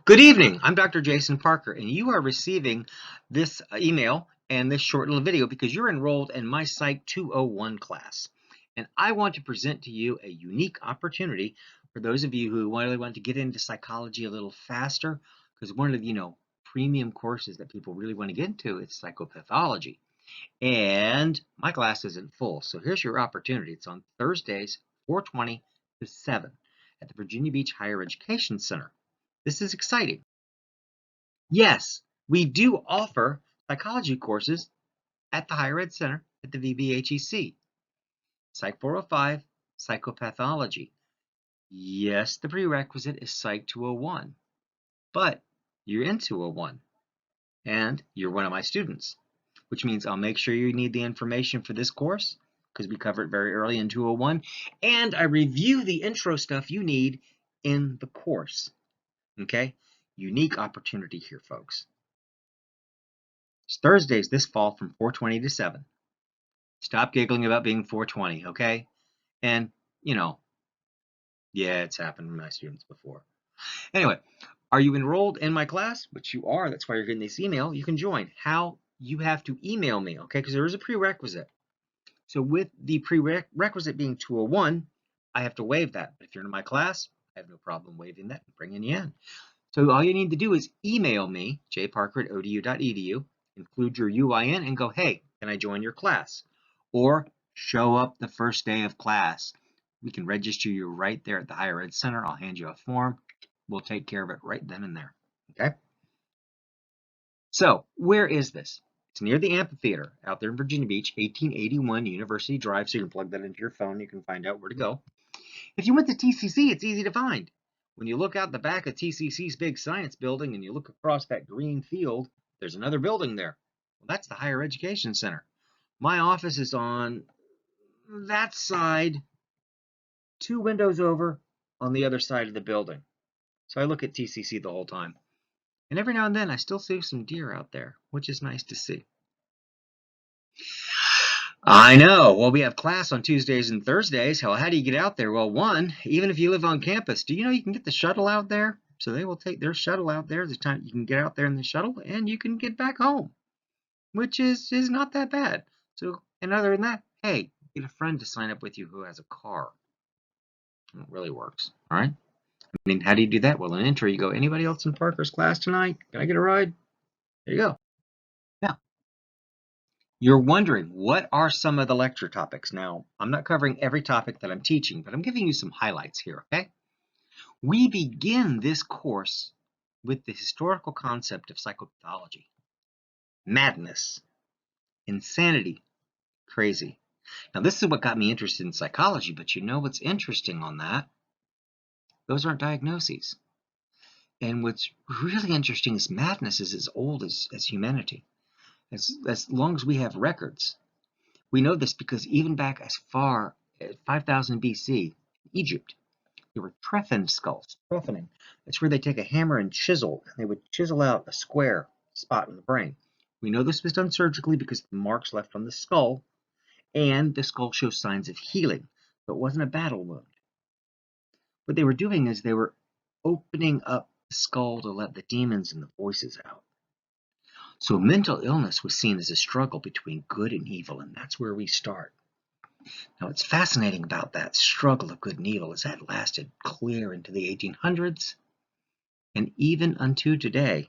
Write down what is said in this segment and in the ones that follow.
Good evening. I'm Dr. Jason Parker, and you are receiving this email and this short little video because you're enrolled in my Psych 201 class. And I want to present to you a unique opportunity for those of you who really want to get into psychology a little faster, because one of the premium courses that people really want to get into is psychopathology. And my class isn't full, so here's your opportunity. It's on Thursdays, 4:20 to 7 at the Virginia Beach Higher Education Center. This is exciting. Yes, we do offer psychology courses at the Higher Ed Center at the VBHEC. Psych 405, psychopathology. Yes, the prerequisite is Psych 201, but you're in 201 and you're one of my students, which means I'll make sure you need the information for this course because we cover it very early in 201, and I review the intro stuff you need in the course. Okay? Unique opportunity here, folks. It's Thursdays this fall from 4:20 to 7. Stop giggling about being 4:20, okay? And, yeah, it's happened to my students before. Anyway, are you enrolled in my class? Which you are. That's why you're getting this email. You can join. How? You have to email me, okay? Because there is a prerequisite. So with the prerequisite being 201, I have to waive that. But if you're in my class, I have no problem waiving that and bringing you in. So all you need to do is email me, jparker@odu.edu, include your UIN, and go, hey, can I join your class? Or show up the first day of class. We can register you right there at the Higher Ed Center. I'll hand you a form. We'll take care of it right then and there. Okay? So where is this? It's near the amphitheater out there in Virginia Beach, 1881 University Drive. So you can plug that into your phone. You can find out where to go. If you went to TCC, it's easy to find. When you look out the back of TCC's big science building and you look across that green field, there's another building there. Well, that's the Higher Education Center. My office is on that side, 2 windows over on the other side of the building. So I look at TCC the whole time. And every now and then I still see some deer out there, which is nice to see. I know. Well, we have class on Tuesdays and Thursdays. Hell, how do you get out there? Well, one, even if you live on campus, do you know you can get the shuttle out there? So they will take their shuttle out there. There's time you can get out there in the shuttle and you can get back home, which is not that bad. So, and other than that, hey, get a friend to sign up with you who has a car. It really works. All right. I mean, how do you do that? Well, in intro, you go, anybody else in Parker's class tonight? Can I get a ride? There you go. Now, you're wondering, what are some of the lecture topics? Now, I'm not covering every topic that I'm teaching, but I'm giving you some highlights here, okay? We begin this course with the historical concept of psychopathology. Madness, insanity, crazy. Now, this is what got me interested in psychology, but you know what's interesting on that? Those aren't diagnoses. And what's really interesting is madness is as old as humanity. As long as we have records. We know this because even back as far as 5000 BC, Egypt, there were trephine skulls. Trephining. That's where they take a hammer and chisel, and they would chisel out a square spot in the brain. We know this was done surgically because the marks left on the skull, and the skull shows signs of healing. So it wasn't a battle wound. What they were doing is they were opening up the skull to let the demons and the voices out. So mental illness was seen as a struggle between good and evil, and that's where we start. Now, what's fascinating about that struggle of good and evil is that lasted clear into the 1800s, and even unto today.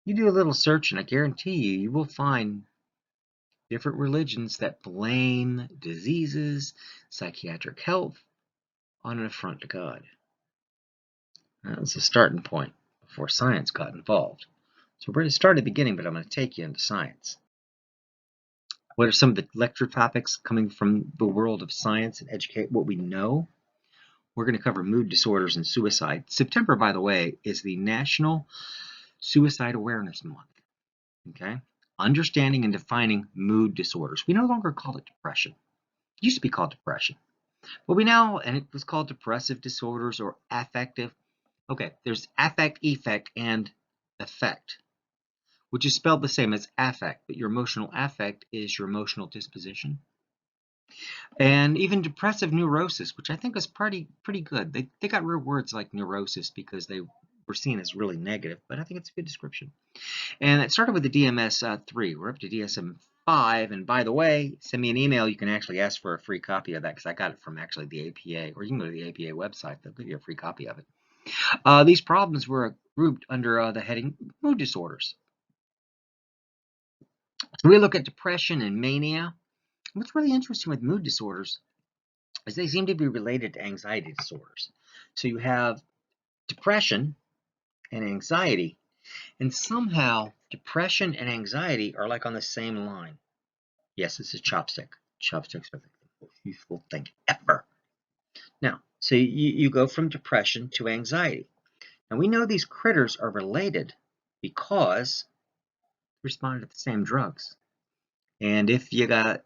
You do a little search, and I guarantee you will find different religions that blame diseases, psychiatric health, on an affront to God. That's a starting point before science got involved. So we're going to start at the beginning, but I'm going to take you into science. What are some of the lecture topics coming from the world of science and educate what we know? We're going to cover mood disorders and suicide. September, by the way, is the National Suicide Awareness Month. Okay? Understanding and defining mood disorders. We no longer call it depression. It used to be called depression. But we now, and it was called depressive disorders or affective. Okay, there's affect, effect, and effect, which is spelled the same as affect, but your emotional affect is your emotional disposition. And even depressive neurosis, which I think is pretty good. They got real words like neurosis because they we're seeing as really negative, but I think it's a good description. And it started with the DMS-3. We're up to DSM-5. And by the way, send me an email. You can actually ask for a free copy of that because I got it from actually the APA, or you can go to the APA website. They'll give you a free copy of it. These problems were grouped under the heading mood disorders. So we look at depression and mania. What's really interesting with mood disorders is they seem to be related to anxiety disorders. So you have depression and anxiety, and somehow depression and anxiety are like on the same line. Yes, it's a chopstick. Chopsticks are the most useful thing ever. Now, so you go from depression to anxiety. And we know these critters are related because they responded to the same drugs. And if you got,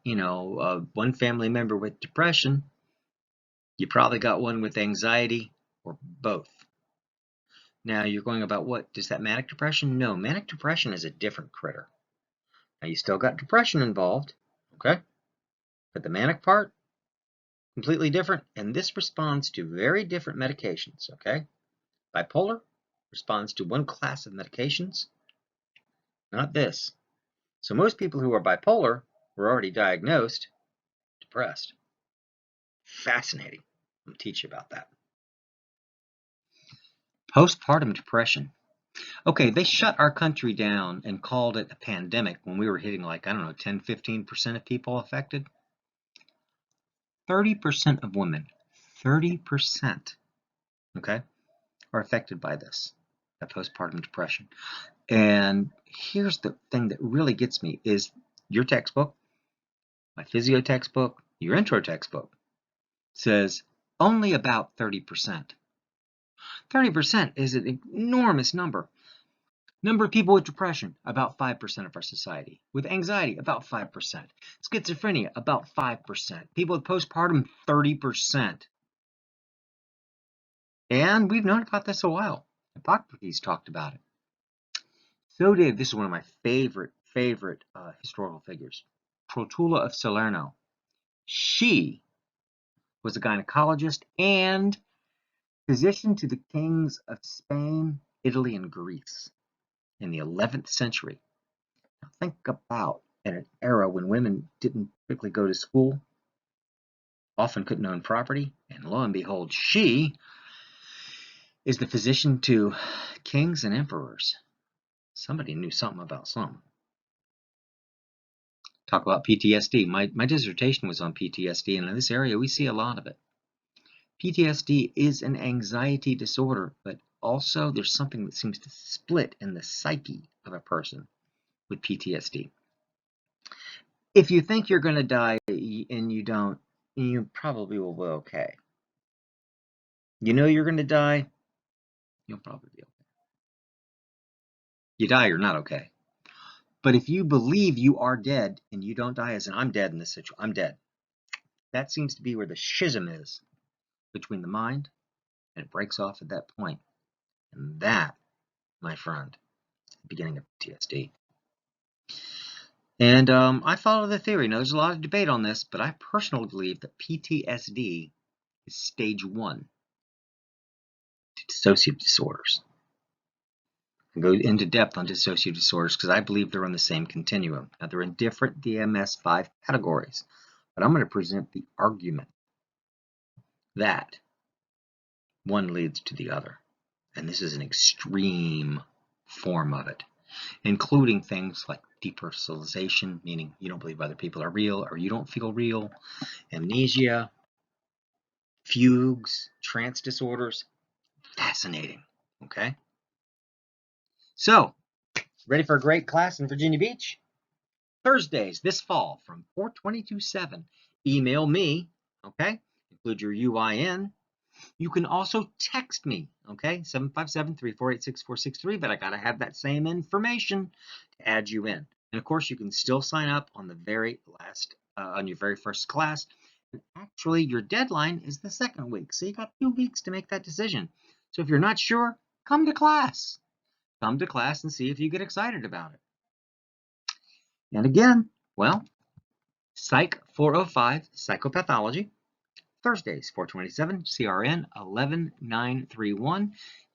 one family member with depression, you probably got one with anxiety or both. Now you're going about what? Is that manic depression? No, manic depression is a different critter. Now you still got depression involved, okay? But the manic part, completely different, and this responds to very different medications, okay? Bipolar responds to one class of medications, not this. So most people who are bipolar were already diagnosed depressed. Fascinating. I'm going to teach you about that. Postpartum depression. Okay, they shut our country down and called it a pandemic when we were hitting like, 10, 15% of people affected. 30% of women, 30%, okay, are affected by this, that postpartum depression. And here's the thing that really gets me is your textbook, my physio textbook, your intro textbook says only about 30%. 30% is an enormous number. Number of people with depression, about 5% of our society. With anxiety, about 5%. Schizophrenia, about 5%. People with postpartum, 30%. And we've known about this a while. Hippocrates talked about it. So did, this is one of my favorite historical figures, Protula of Salerno. She was a gynecologist and physician to the kings of Spain, Italy, and Greece in the 11th century. Now think about in an era when women didn't typically go to school, often couldn't own property, and lo and behold, she is the physician to kings and emperors. Somebody knew something about something. Talk about PTSD. My dissertation was on PTSD, and in this area we see a lot of it. PTSD is an anxiety disorder, but also there's something that seems to split in the psyche of a person with PTSD. If you think you're going to die and you don't, you probably will be okay. You know you're going to die, you'll probably be okay. You die, you're not okay. But if you believe you are dead and you don't die as in I'm dead in this situation, I'm dead. That seems to be where the schism is between the mind, and it breaks off at that point. And that, my friend, is the beginning of PTSD. And I follow the theory. Now, there's a lot of debate on this, but I personally believe that PTSD is stage 1 to dissociative disorders. I go into depth on dissociative disorders because I believe they're on the same continuum. Now, they're in different DMS-5 categories, but I'm going to present the argument that one leads to the other. And this is an extreme form of it, including things like depersonalization, meaning you don't believe other people are real or you don't feel real, amnesia, fugues, trance disorders. Fascinating, okay? So, ready for a great class in Virginia Beach? Thursdays this fall from 4:20 to 7. Email me, okay? Include your UIN. You can also text me, okay? 757-348-6463, but I got to have that same information to add you in. And of course, you can still sign up on the very last, on your very first class. And actually, your deadline is the second week, so you got 2 weeks to make that decision. So if you're not sure, come to class. Come to class and see if you get excited about it. And again, well, Psych 405, Psychopathology. Thursdays, 427, CRN 11931.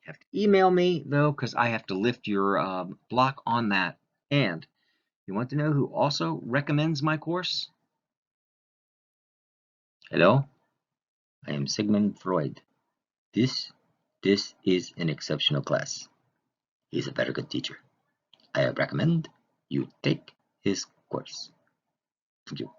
Have to email me, though, because I have to lift your block on that. And you want to know who also recommends my course? Hello, I am Sigmund Freud. This is an exceptional class. He's a very good teacher. I recommend you take his course. Thank you.